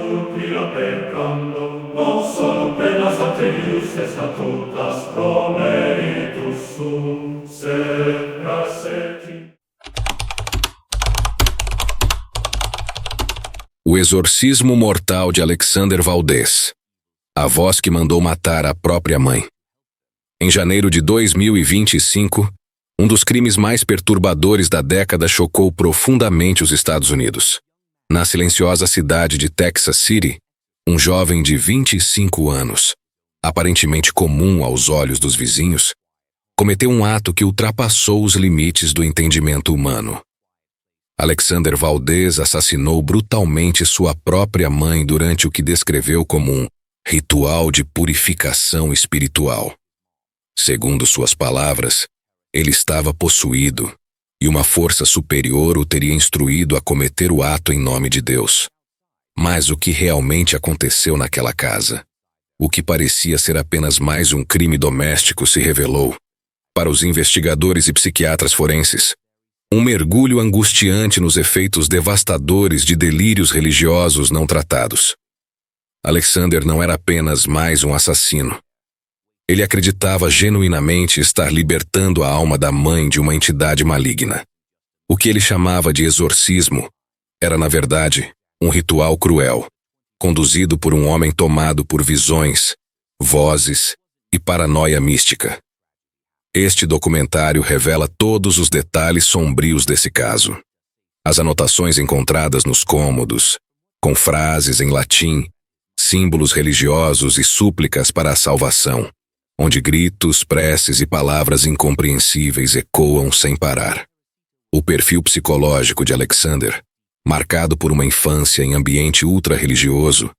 supplio peccando, non solo penas atrius est statutas pro meritus sum, sed asceti. O exorcismo mortal de Alexander Valdez. A voz que mandou matar a própria mãe. Em janeiro de 2025, um dos crimes mais perturbadores da década chocou profundamente os Estados Unidos. Na silenciosa cidade de Texas City, um jovem de 25 anos, aparentemente comum aos olhos dos vizinhos, cometeu um ato que ultrapassou os limites do entendimento humano. Alexander Valdez assassinou brutalmente sua própria mãe durante o que descreveu como um ritual de purificação espiritual. Segundo suas palavras, ele estava possuído, e uma força superior o teria instruído a cometer o ato em nome de Deus. Mas o que realmente aconteceu naquela casa? O que parecia ser apenas mais um crime doméstico se revelou, para os investigadores e psiquiatras forenses, um mergulho angustiante nos efeitos devastadores de delírios religiosos não tratados. Alexander não era apenas mais um assassino. Ele acreditava genuinamente estar libertando a alma da mãe de uma entidade maligna. O que ele chamava de exorcismo era, na verdade, um ritual cruel, conduzido por um homem tomado por visões, vozes e paranoia mística. Este documentário revela todos os detalhes sombrios desse caso. As anotações encontradas nos cômodos, com frases em latim, símbolos religiosos e súplicas para a salvação, onde gritos, preces e palavras incompreensíveis ecoam sem parar. O perfil psicológico de Alexander, marcado por uma infância em ambiente ultra-religioso,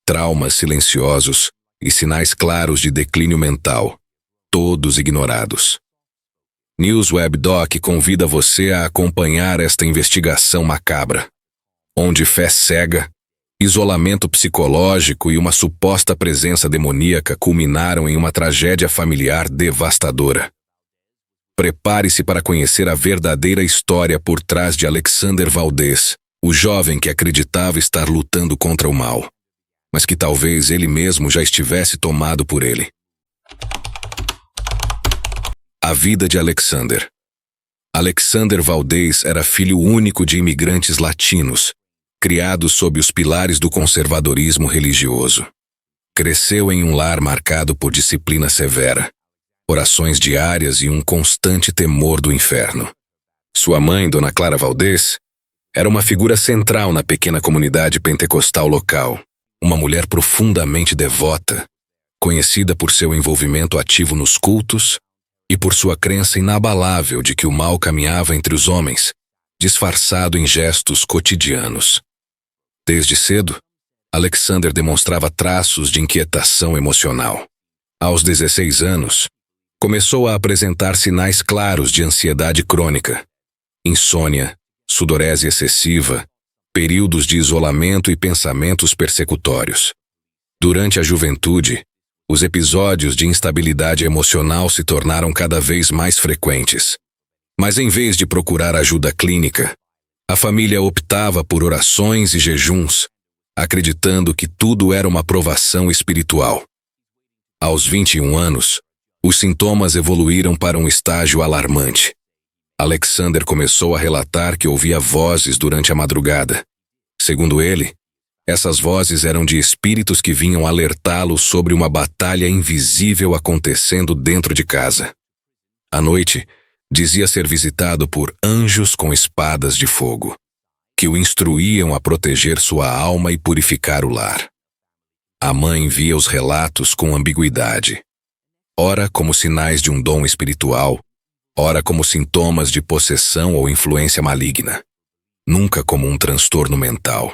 traumas silenciosos e sinais claros de declínio mental, todos ignorados. Newsweb Doc convida você a acompanhar esta investigação macabra, onde fé cega, isolamento psicológico e uma suposta presença demoníaca culminaram em uma tragédia familiar devastadora. Prepare-se para conhecer a verdadeira história por trás de Alexander Valdez, o jovem que acreditava estar lutando contra o mal, mas que talvez ele mesmo já estivesse tomado por ele. A vida de Alexander. Alexander Valdez era filho único de imigrantes latinos, criado sob os pilares do conservadorismo religioso. Cresceu em um lar marcado por disciplina severa, orações diárias e um constante temor do inferno. Sua mãe, Dona Clara Valdez, era uma figura central na pequena comunidade pentecostal local, uma mulher profundamente devota, conhecida por seu envolvimento ativo nos cultos e por sua crença inabalável de que o mal caminhava entre os homens, disfarçado em gestos cotidianos. Desde cedo, Alexander demonstrava traços de inquietação emocional. Aos 16 anos, começou a apresentar sinais claros de ansiedade crônica, insônia, sudorese excessiva, períodos de isolamento e pensamentos persecutórios. Durante a juventude, os episódios de instabilidade emocional se tornaram cada vez mais frequentes. Mas em vez de procurar ajuda clínica, a família optava por orações e jejuns, acreditando que tudo era uma provação espiritual. Aos 21 anos, os sintomas evoluíram para um estágio alarmante. Alexander começou a relatar que ouvia vozes durante a madrugada. Segundo ele, essas vozes eram de espíritos que vinham alertá-lo sobre uma batalha invisível acontecendo dentro de casa. À noite, dizia ser visitado por anjos com espadas de fogo, que o instruíam a proteger sua alma e purificar o lar. A mãe via os relatos com ambiguidade, ora como sinais de um dom espiritual, ora como sintomas de possessão ou influência maligna, nunca como um transtorno mental.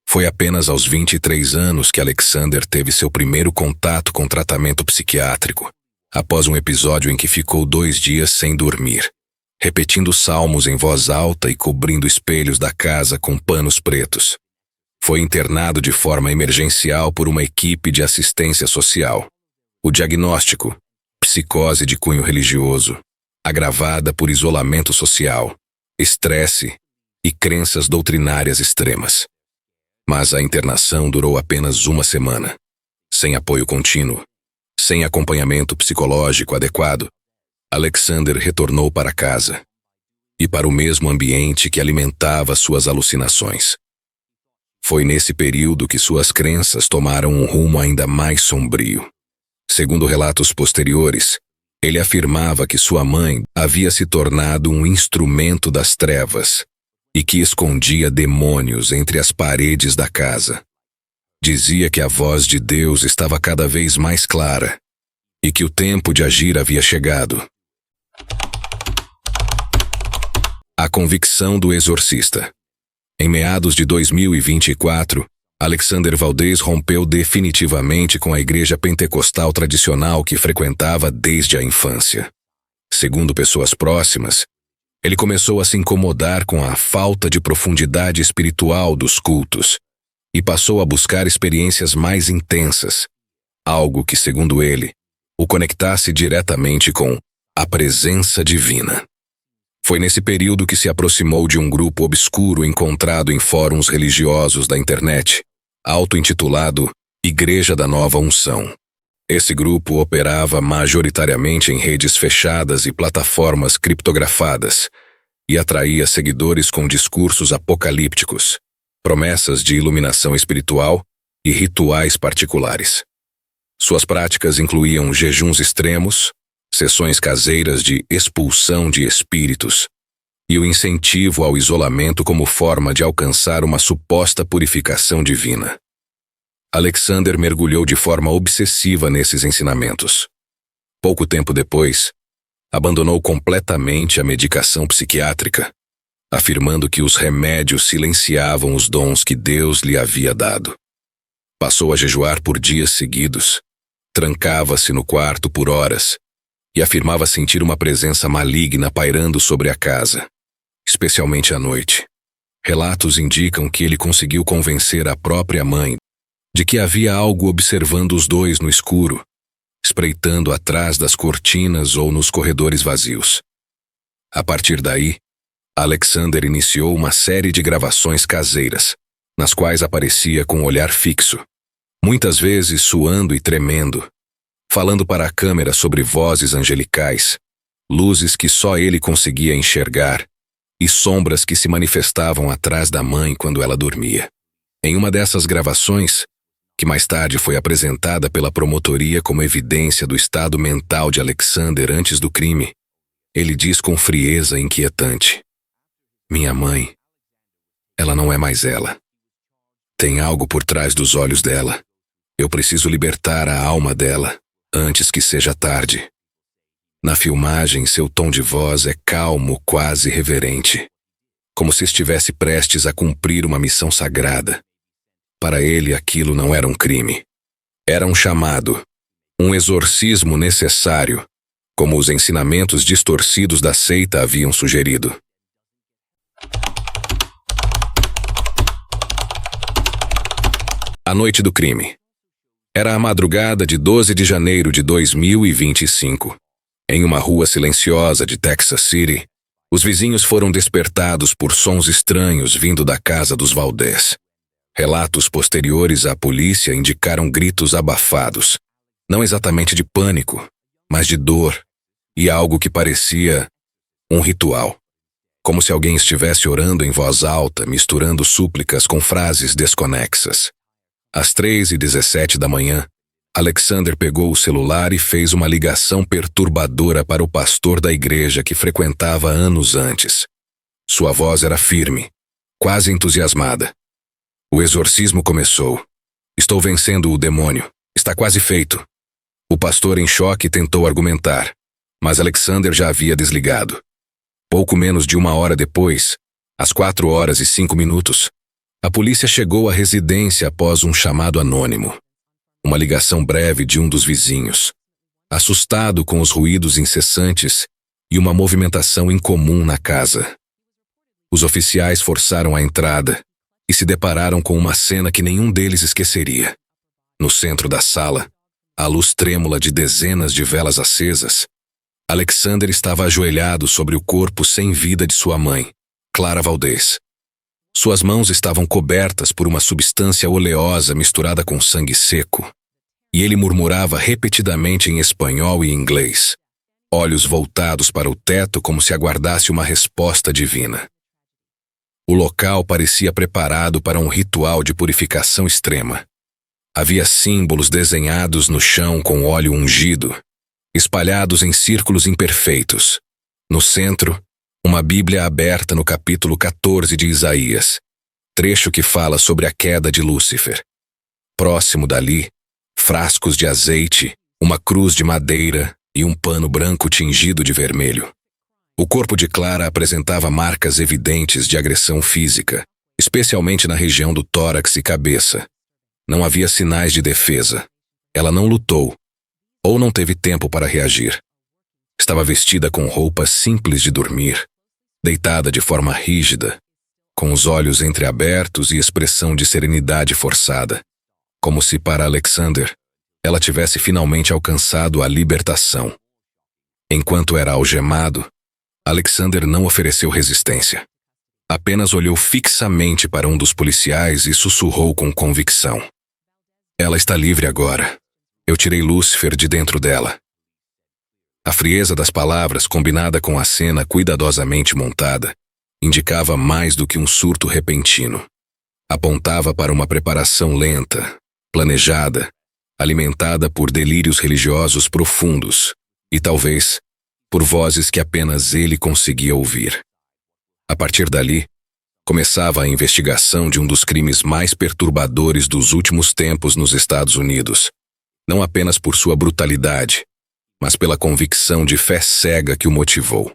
Foi apenas aos 23 anos que Alexander teve seu primeiro contato com tratamento psiquiátrico, após um episódio em que ficou 2 dias sem dormir, repetindo salmos em voz alta e cobrindo espelhos da casa com panos pretos. Foi internado de forma emergencial por uma equipe de assistência social. O diagnóstico: psicose de cunho religioso, agravada por isolamento social, estresse e crenças doutrinárias extremas. Mas a internação durou apenas uma semana. Sem apoio contínuo, sem acompanhamento psicológico adequado, Alexander retornou para casa e para o mesmo ambiente que alimentava suas alucinações. Foi nesse período que suas crenças tomaram um rumo ainda mais sombrio. Segundo relatos posteriores, ele afirmava que sua mãe havia se tornado um instrumento das trevas e que escondia demônios entre as paredes da casa. Dizia que a voz de Deus estava cada vez mais clara e que o tempo de agir havia chegado. A convicção do exorcista. Em meados de 2024, Alexander Valdez rompeu definitivamente com a igreja pentecostal tradicional que frequentava desde a infância. Segundo pessoas próximas, ele começou a se incomodar com a falta de profundidade espiritual dos cultos e passou a buscar experiências mais intensas, algo que, segundo ele, o conectasse diretamente com a presença divina. Foi nesse período que se aproximou de um grupo obscuro encontrado em fóruns religiosos da internet, auto-intitulado Igreja da Nova Unção. Esse grupo operava majoritariamente em redes fechadas e plataformas criptografadas e atraía seguidores com discursos apocalípticos, promessas de iluminação espiritual e rituais particulares. Suas práticas incluíam jejuns extremos, sessões caseiras de expulsão de espíritos e o incentivo ao isolamento como forma de alcançar uma suposta purificação divina. Alexander mergulhou de forma obsessiva nesses ensinamentos. Pouco tempo depois, abandonou completamente a medicação psiquiátrica, afirmando que os remédios silenciavam os dons que Deus lhe havia dado. Passou a jejuar por dias seguidos, trancava-se no quarto por horas e afirmava sentir uma presença maligna pairando sobre a casa, especialmente à noite. Relatos indicam que ele conseguiu convencer a própria mãe de que havia algo observando os dois no escuro, espreitando atrás das cortinas ou nos corredores vazios. A partir daí, Alexander iniciou uma série de gravações caseiras, nas quais aparecia com um olhar fixo, muitas vezes suando e tremendo, falando para a câmera sobre vozes angelicais, luzes que só ele conseguia enxergar e sombras que se manifestavam atrás da mãe quando ela dormia. Em uma dessas gravações, que mais tarde foi apresentada pela promotoria como evidência do estado mental de Alexander antes do crime, ele diz com frieza inquietante: "Minha mãe, ela não é mais ela. Tem algo por trás dos olhos dela. Eu preciso libertar a alma dela antes que seja tarde." Na filmagem, seu tom de voz é calmo, quase reverente, como se estivesse prestes a cumprir uma missão sagrada. Para ele, aquilo não era um crime. Era um chamado, um exorcismo necessário, como os ensinamentos distorcidos da seita haviam sugerido. A noite do crime. Era a madrugada de 12 de janeiro de 2025. Em uma rua silenciosa de Texas City, os vizinhos foram despertados por sons estranhos vindo da casa dos Valdez. Relatos posteriores à polícia indicaram gritos abafados, não exatamente de pânico, mas de dor, e algo que parecia um ritual, como se alguém estivesse orando em voz alta, misturando súplicas com frases desconexas. Às 3h17 da manhã, Alexander pegou o celular e fez uma ligação perturbadora para o pastor da igreja que frequentava anos antes. Sua voz era firme, quase entusiasmada. "O exorcismo começou. Estou vencendo o demônio. Está quase feito." O pastor, em choque, tentou argumentar, mas Alexander já havia desligado. Pouco menos de uma hora depois, às 4h05, a polícia chegou à residência após um chamado anônimo. Uma ligação breve de um dos vizinhos, assustado com os ruídos incessantes e uma movimentação incomum na casa. Os oficiais forçaram a entrada e se depararam com uma cena que nenhum deles esqueceria. No centro da sala, à luz trêmula de dezenas de velas acesas, Alexander estava ajoelhado sobre o corpo sem vida de sua mãe, Clara Valdez. Suas mãos estavam cobertas por uma substância oleosa misturada com sangue seco, e ele murmurava repetidamente em espanhol e inglês, olhos voltados para o teto como se aguardasse uma resposta divina. O local parecia preparado para um ritual de purificação extrema. Havia símbolos desenhados no chão com óleo ungido, espalhados em círculos imperfeitos. No centro, uma Bíblia aberta no capítulo 14 de Isaías, trecho que fala sobre a queda de Lúcifer. Próximo dali, frascos de azeite, uma cruz de madeira e um pano branco tingido de vermelho. O corpo de Clara apresentava marcas evidentes de agressão física, especialmente na região do tórax e cabeça. Não havia sinais de defesa. Ela não lutou, ou não teve tempo para reagir. Estava vestida com roupas simples de dormir, deitada de forma rígida, com os olhos entreabertos e expressão de serenidade forçada, como se para Alexander ela tivesse finalmente alcançado a libertação. Enquanto era algemado, Alexander não ofereceu resistência. Apenas olhou fixamente para um dos policiais e sussurrou com convicção. Ela está livre agora. Eu tirei Lúcifer de dentro dela. A frieza das palavras, combinada com a cena cuidadosamente montada, indicava mais do que um surto repentino. Apontava para uma preparação lenta, planejada, alimentada por delírios religiosos profundos e, talvez, por vozes que apenas ele conseguia ouvir. A partir dali, começava a investigação de um dos crimes mais perturbadores dos últimos tempos nos Estados Unidos, não apenas por sua brutalidade, mas pela convicção de fé cega que o motivou.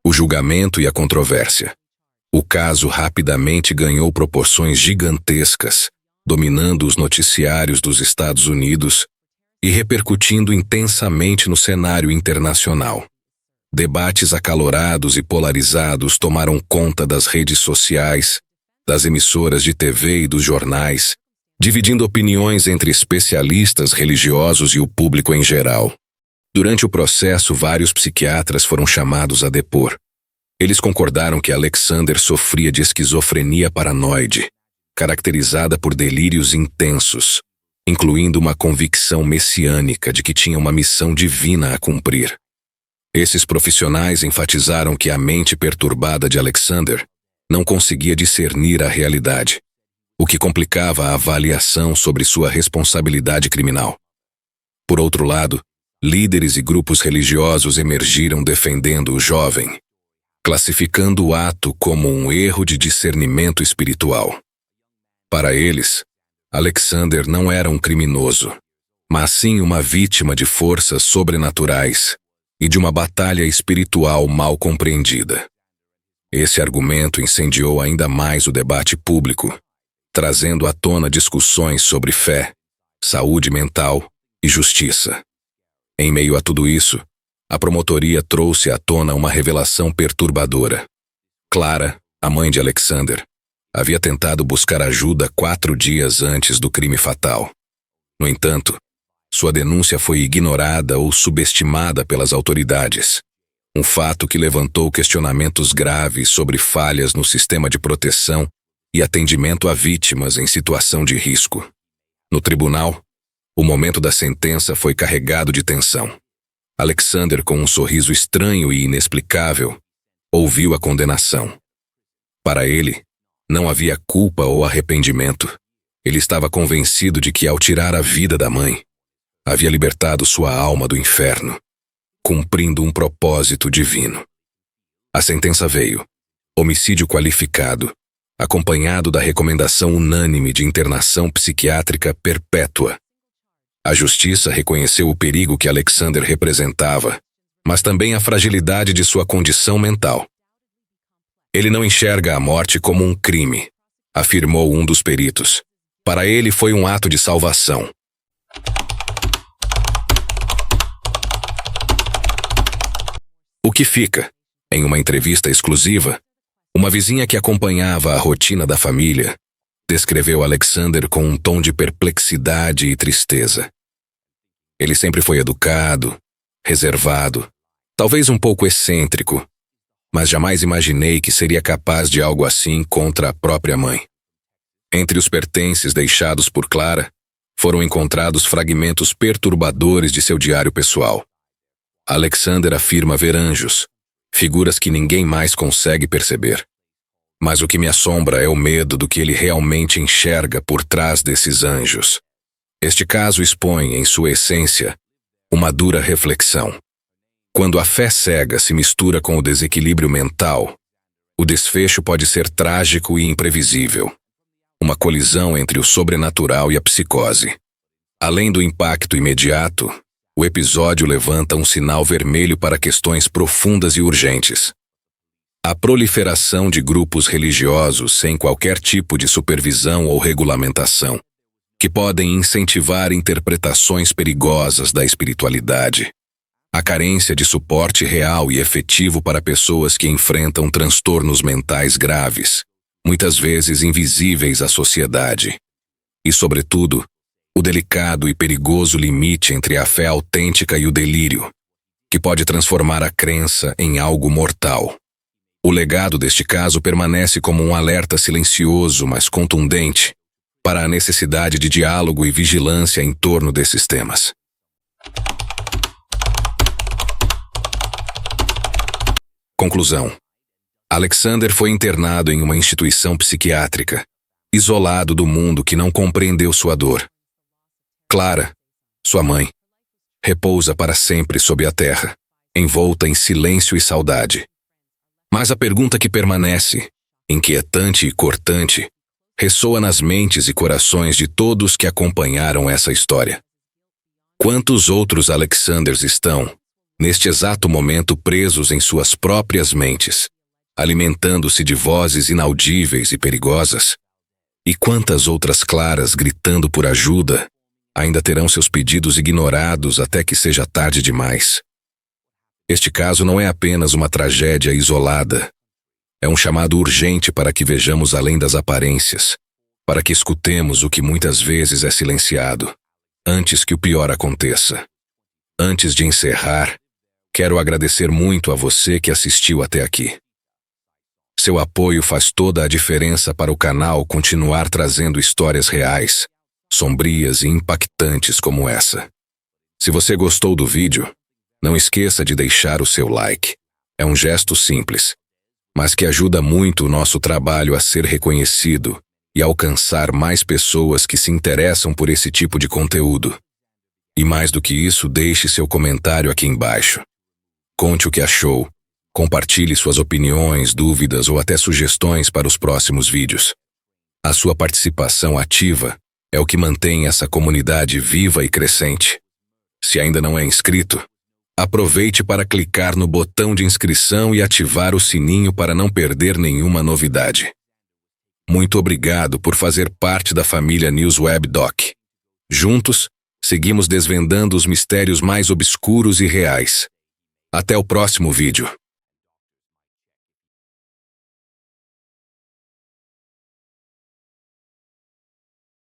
O julgamento e a controvérsia. O caso rapidamente ganhou proporções gigantescas, dominando os noticiários dos Estados Unidos e repercutindo intensamente no cenário internacional. Debates acalorados e polarizados tomaram conta das redes sociais, das emissoras de TV e dos jornais, dividindo opiniões entre especialistas religiosos e o público em geral. Durante o processo, vários psiquiatras foram chamados a depor. Eles concordaram que Alexander sofria de esquizofrenia paranoide, caracterizada por delírios intensos, incluindo uma convicção messiânica de que tinha uma missão divina a cumprir. Esses profissionais enfatizaram que a mente perturbada de Alexander não conseguia discernir a realidade, o que complicava a avaliação sobre sua responsabilidade criminal. Por outro lado, líderes e grupos religiosos emergiram defendendo o jovem, classificando o ato como um erro de discernimento espiritual. Para eles, Alexander não era um criminoso, mas sim uma vítima de forças sobrenaturais e de uma batalha espiritual mal compreendida. Esse argumento incendiou ainda mais o debate público, trazendo à tona discussões sobre fé, saúde mental e justiça. Em meio a tudo isso, a promotoria trouxe à tona uma revelação perturbadora. Clara, a mãe de Alexander, havia tentado buscar ajuda 4 dias antes do crime fatal. No entanto, sua denúncia foi ignorada ou subestimada pelas autoridades, um fato que levantou questionamentos graves sobre falhas no sistema de proteção e atendimento a vítimas em situação de risco. No tribunal, o momento da sentença foi carregado de tensão. Alexander, com um sorriso estranho e inexplicável, ouviu a condenação. Para ele, não havia culpa ou arrependimento. Ele estava convencido de que, ao tirar a vida da mãe, havia libertado sua alma do inferno, cumprindo um propósito divino. A sentença veio: homicídio qualificado, acompanhado da recomendação unânime de internação psiquiátrica perpétua. A justiça reconheceu o perigo que Alexander representava, mas também a fragilidade de sua condição mental. Ele não enxerga a morte como um crime, afirmou um dos peritos. Para ele foi um ato de salvação. O que fica, em uma entrevista exclusiva, uma vizinha que acompanhava a rotina da família descreveu Alexander com um tom de perplexidade e tristeza. Ele sempre foi educado, reservado, Talvez um pouco excêntrico, mas jamais imaginei que seria capaz de algo assim contra a própria mãe. Entre os pertences deixados por Clara, foram encontrados fragmentos perturbadores de seu diário pessoal. Alexander afirma ver anjos, figuras que ninguém mais consegue perceber. Mas o que me assombra é o medo do que ele realmente enxerga por trás desses anjos. Este caso expõe, em sua essência, uma dura reflexão. Quando a fé cega se mistura com o desequilíbrio mental, o desfecho pode ser trágico e imprevisível. Uma colisão entre o sobrenatural e a psicose. Além do impacto imediato, o episódio levanta um sinal vermelho para questões profundas e urgentes. A proliferação de grupos religiosos sem qualquer tipo de supervisão ou regulamentação, que podem incentivar interpretações perigosas da espiritualidade. A carência de suporte real e efetivo para pessoas que enfrentam transtornos mentais graves, muitas vezes invisíveis à sociedade. E, sobretudo, o delicado e perigoso limite entre a fé autêntica e o delírio, que pode transformar a crença em algo mortal. O legado deste caso permanece como um alerta silencioso, mas contundente, para a necessidade de diálogo e vigilância em torno desses temas. Conclusão. Alexander foi internado em uma instituição psiquiátrica, isolado do mundo que não compreendeu sua dor. Clara, sua mãe, repousa para sempre sob a terra, envolta em silêncio e saudade. Mas a pergunta que permanece, inquietante e cortante, ressoa nas mentes e corações de todos que acompanharam essa história. Quantos outros Alexanders estão, neste exato momento, presos em suas próprias mentes, alimentando-se de vozes inaudíveis e perigosas? E quantas outras Claras gritando por ajuda ainda terão seus pedidos ignorados até que seja tarde demais? Este caso não é apenas uma tragédia isolada. É um chamado urgente para que vejamos além das aparências, para que escutemos o que muitas vezes é silenciado, antes que o pior aconteça. Antes de encerrar, quero agradecer muito a você que assistiu até aqui. Seu apoio faz toda a diferença para o canal continuar trazendo histórias reais, sombrias e impactantes como essa. Se você gostou do vídeo, não esqueça de deixar o seu like. É um gesto simples, mas que ajuda muito o nosso trabalho a ser reconhecido e alcançar mais pessoas que se interessam por esse tipo de conteúdo. E mais do que isso, deixe seu comentário aqui embaixo. Conte o que achou, compartilhe suas opiniões, dúvidas ou até sugestões para os próximos vídeos. A sua participação ativa é o que mantém essa comunidade viva e crescente. Se ainda não é inscrito, aproveite para clicar no botão de inscrição e ativar o sininho para não perder nenhuma novidade. Muito obrigado por fazer parte da família NewsWeb Doc. Juntos, seguimos desvendando os mistérios mais obscuros e reais. Até o próximo vídeo.